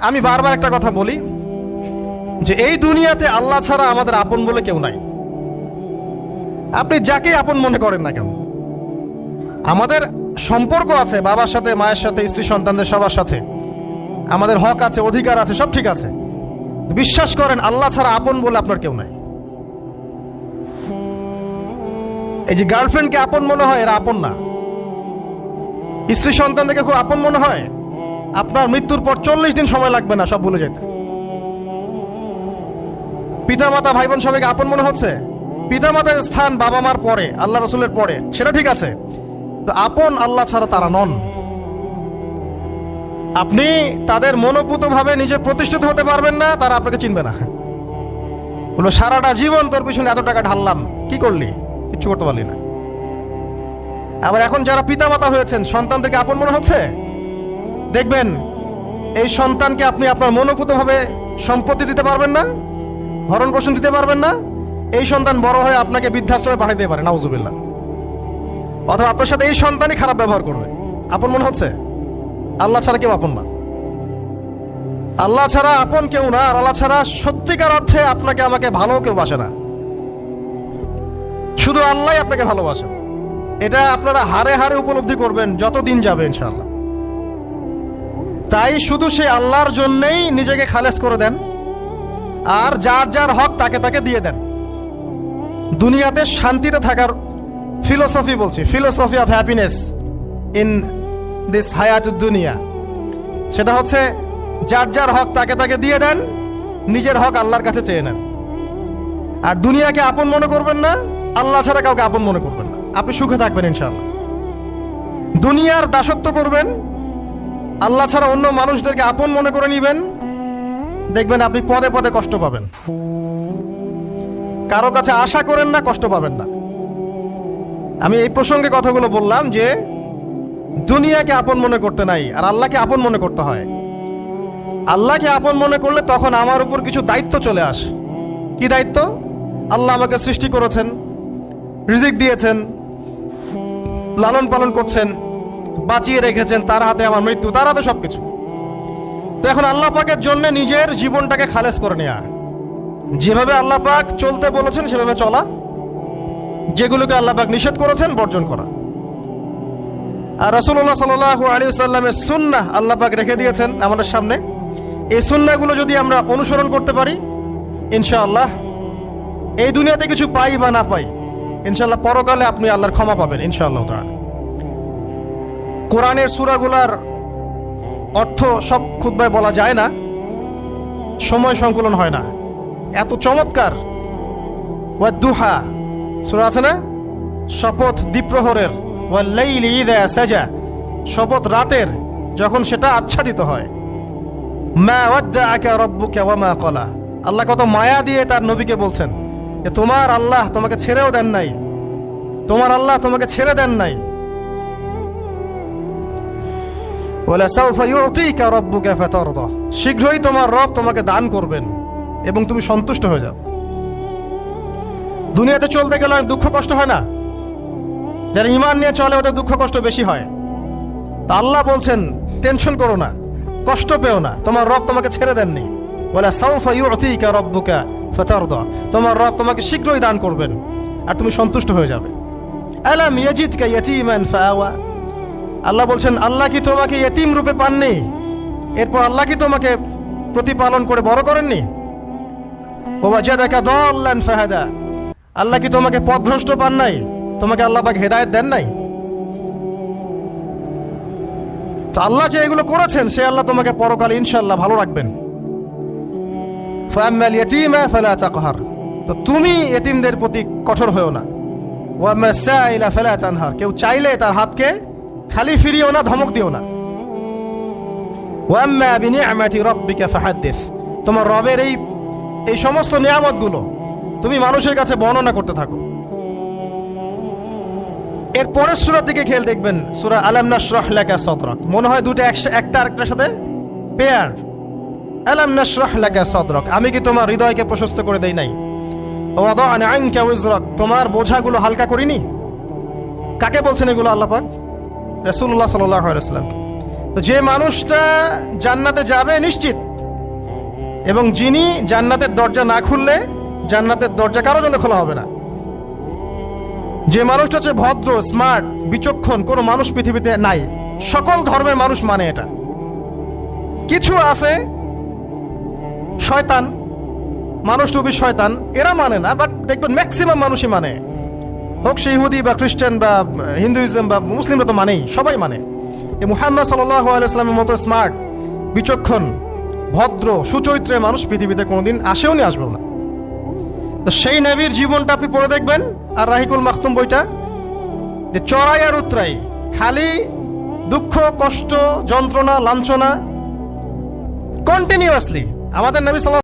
আমি বারবার একটা কথা বলি যে এই দুনিয়াতে আল্লাহ ছাড়া আমাদের আপন বলে কেউ নাই। আপনি যাকে আপন মনে করেন না কেন, আমাদের সম্পর্ক আছে বাবার সাথে, মায়ের সাথে, স্ত্রী সন্তানদের সবার সাথে, আমাদের হক আছে, অধিকার আছে, সব ঠিক আছে। বিশ্বাস করেন আল্লাহ ছাড়া আপন বলে আপনার কেউ নাই। এই যে গার্লফ্রেন্ডকে আপন মনে হয়, এরা আপন না। স্ত্রী সন্তানদেরকে খুব আপন মনে হয়, আপনার মৃত্যুর পর 40 দিন সময় লাগবে না সব ভুলে যেতে। পিতা মাতা ভাই বোন সবাইকে আপন মনে হচ্ছে। পিতা মাতার স্থান বাবা মার পরে, আল্লাহ রসুলের পরে, সেটা ঠিক আছে, তো আপন আল্লাহ ছাড়া তারা নন। আপনি তাদের মনোপুত ভাবে নিজে প্রতিষ্ঠিত হতে পারবেন না, তারা আপনাকে চিনবে না। বলো সারাটা জীবন তোর পিছনে এত টাকা ঢাললাম, কি করলি? কিচ্ছু করতে পারলি না। আবার এখন যারা পিতা মাতা হয়েছেন, সন্তানদেরকে আপন মনে হচ্ছে, দেখবেন এই সন্তানকে আপনি আপনার মনোপুত ভাবে সম্পত্তি দিতে পারবেন না, ভরণ পোষণ দিতে পারবেন না। এই সন্তান বড় হয়ে আপনাকে বৃদ্ধাশ্রমে পাঠিয়ে দিতে পারে, নাউজুবিল্লাহ। অথবা আপনার সাথে এই সন্তানই খারাপ ব্যবহার করবে। আপন মনে হচ্ছে? আল্লাহ ছাড়া কেউ আপন না। আল্লাহ ছাড়া আপন কেউ না। আর আল্লাহ ছাড়া সত্যিকার অর্থে আপনাকে আমাকে ভালো কেউ বাসে না। শুধু আল্লাহ আপনাকে ভালোবাসেন। এটা আপনারা হারে হারে উপলব্ধি করবেন যত দিন যাবে ইনশাআল্লাহ। তাই শুধু সেই আল্লাহর জন্যই নিজেকে খালেস করে দেন, আর যার যার হক তাকে তাকে দিয়ে দেন। দুনিয়াতে শান্তিতে থাকার ফিলোসফি বলছি, philosophy of happiness in this হায়াতুদ দুনিয়া, সেটা হচ্ছে যার যার হক তাকে তাকে দিয়ে দেন, নিজের হক আল্লাহর কাছে চেয়ে নেন। আর দুনিয়াকে আপন মনে করবেন না, আল্লাহ ছাড়া কাউকে আপন মনে করবেন না। আপনি সুখে থাকবেন ইনশাআল্লাহ। দুনিয়ার দাসত্ব করবেন, আল্লাহ ছাড়া অন্য মানুষদেরকে আপন মনে করে নিবেন, দেখবেন আপনি পদে পদে কষ্ট পাবেন। কারো কাছে আশা করেন না, কষ্ট পাবেন না। আমি এই প্রসঙ্গে কথাগুলো বললাম যে দুনিয়াকে আপন মনে করতে নাই, আর আল্লাহকে আপন মনে করতে হয়। আল্লাহকে আপন মনে করলে তখন আমার উপর কিছু দায়িত্ব চলে আসে। কি দায়িত্ব? আল্লাহ আমাকে সৃষ্টি করেছেন, রিজিক দিয়েছেন, লালন পালন করছেন, বাঁচিয়ে রেখেছেন, তার হাতে আমার মৃত্যু, তার হাতে সবকিছু। তো এখন আল্লাহ পাকের জন্য নিজের জীবনটাকে খালেস করে নেওয়া, যেভাবে আল্লাহ পাক চলতে বলেছেন সেভাবে চলা, যেগুলোকে আল্লাহ পাক নিষেধ করেছেন বর্জন করা। আর রাসূলুল্লাহ সাল্লাল্লাহু আলাইহি ওয়াসাল্লামের সুন্নাহ আল্লাহ পাক রেখে দিয়েছেন আমাদের সামনে। এই সুন্নাহগুলো যদি আমরা অনুসরণ করতে পারি, ইনশাআল্লাহ এই দুনিয়াতে কিছু পাই বা না পাই, ইনশাআল্লাহ পরকালে আপনি আল্লাহর ক্ষমা পাবেন ইনশাআল্লাহ তাআলা। কোরআনের সূরাগুলার অর্থ সব খুতবায় বলা যায় না, সময় সংকলন হয় না। এত চমৎকার ওয়াদ-দুহা সূরা আছে না, শপথ দ্বিপ্রহরের, ওয়াল-লাইলি ইযা সাজা, শপথ রাতের যখন সেটা আচ্ছাদিত হয়। মা ওয়াদ্দাআকা রাব্বুকা ওয়া মা ক্বালা, আল্লাহ কত মায়া দিয়ে তার নবীকে বলছেন যে তোমার আল্লাহ তোমাকে ছেড়েও দেন নাই, তোমার আল্লাহ তোমাকে ছেড়ে দেন নাই। ওয়ালা সাউফা ইউতিকা রাব্বুকা ফাতারদা, শীঘ্রই তোমার রব তোমাকে দান করবেন এবং তুমি সন্তুষ্ট হয়ে যাও। দুনিয়াতে চলতে গেলে দুঃখ কষ্ট হয় না? যারা ঈমান নিয়ে চলে ওদের দুঃখ কষ্ট বেশি হয়। তা আল্লাহ বলছেন টেনশন করো না, কষ্ট পেও না, তোমার রব তোমাকে ছেড়ে দেননি। ওয়ালা সাউফা ইউতিকা রাব্বুকা ফাতারদা, তোমার রব তোমাকে শীঘ্রই দান করবেন আর তুমি সন্তুষ্ট হয়ে যাবে। আলাম ইয়াজিদকা ইয়াতীমান ফাআওয়া, আল্লাহ বলছেন আল্লাহ কি তোমাকে ইয়েতিম রূপে পাননি, এরপর আল্লাহ কি তোমাকে প্রতিপালন করে বড় করেননি? ওয়াজাদাকা দাল্লান ফাহাদা, আল্লাহ কি তোমাকে পথভ্রষ্ট পান নাই, তোমাকে আল্লাহ পাক হেদায়েত দেন নাই? তো আল্লাহ যে এগুলো করেছেন সে আল্লাহ তোমাকে পরকালে ইনশাআল্লাহ ভালো রাখবেন। ফাআম্মাল ইয়াতীমা ফালা তাকহার, তো তুমি ইয়েতিমদের প্রতি কঠোর হয়ো না। ওয়াম্মা সাইলা ফালা তানহার, কেউ চাইলে তার হাতকে খালি ফিরিও না, ধমক দিও না। ওয়াম্মা বিনিআমাতি রাব্বিকা ফাহাদ্দিস, তোমার রবের এই সমস্ত নিয়ামতগুলো তুমি মানুষের কাছে বর্ণনা করতে থাকো। এর পরের সূরার দিকে খেয়াল দেখবেন, সূরা আলাম নাশরাহ লাকা সাদরাক, মনে হয় দুটো একটা আরেকটার সাথে পেয়ার। আলাম নাশরাহ লাকা সাদরাক, আমি কি তোমার হৃদয়কে প্রশস্ত করে দেই নাই? ওয়াদা'না আনকা ওয়িজরাক, তোমার বোঝাগুলো হালকা করিনি? কাকে বলছেন এগুলো আল্লাহ পাক? রাসূলুল্লাহ সাল্লাল্লাহু আলাইহি ওয়াসাল্লাম। তো যে মানুষটা জান্নাতে যাবে নিশ্চিত, এবং যিনি জান্নাতের দরজা না খুললে জান্নাতের দরজা কারো জন্য খোলা হবে না। যে মানুষটা হচ্ছে ভদ্র, স্মার্ট, বিচক্ষণ, কোনো মানুষ পৃথিবীতে নাই। সকল ধর্মের মানুষ মানে এটা। কিছু আছে শয়তান, মানুষ টুবি শয়তান, এরা মানে না, বাট দেখবেন ম্যাক্সিমাম মানুষই মানে, হোক সে ইহুদি বা খ্রিস্টান বা হিন্দুইজম বা মুসলিমরা তো মানেই, সবাই মানে। এই মুহাম্মদ সাল্লাল্লাহু আলাইহি ওয়াসাল্লামের মতো স্মার্ট, বিচক্ষণ, ভদ্র, সুচরিত্রের মানুষ পৃথিবীতে কোনোদিন আসেও নি, আসবেও না। তো সেই নবীর জীবনটা আপনি পড়ে দেখবেন, আর রাহিকুল মাখতুম বইটা, যে চড়াই আর উতরাই, খালি দুঃখ, কষ্ট, যন্ত্রণা, লাঞ্ছনা, কন্টিনিউয়াসলি। আমাদের নবী সাল্লাল্লাহু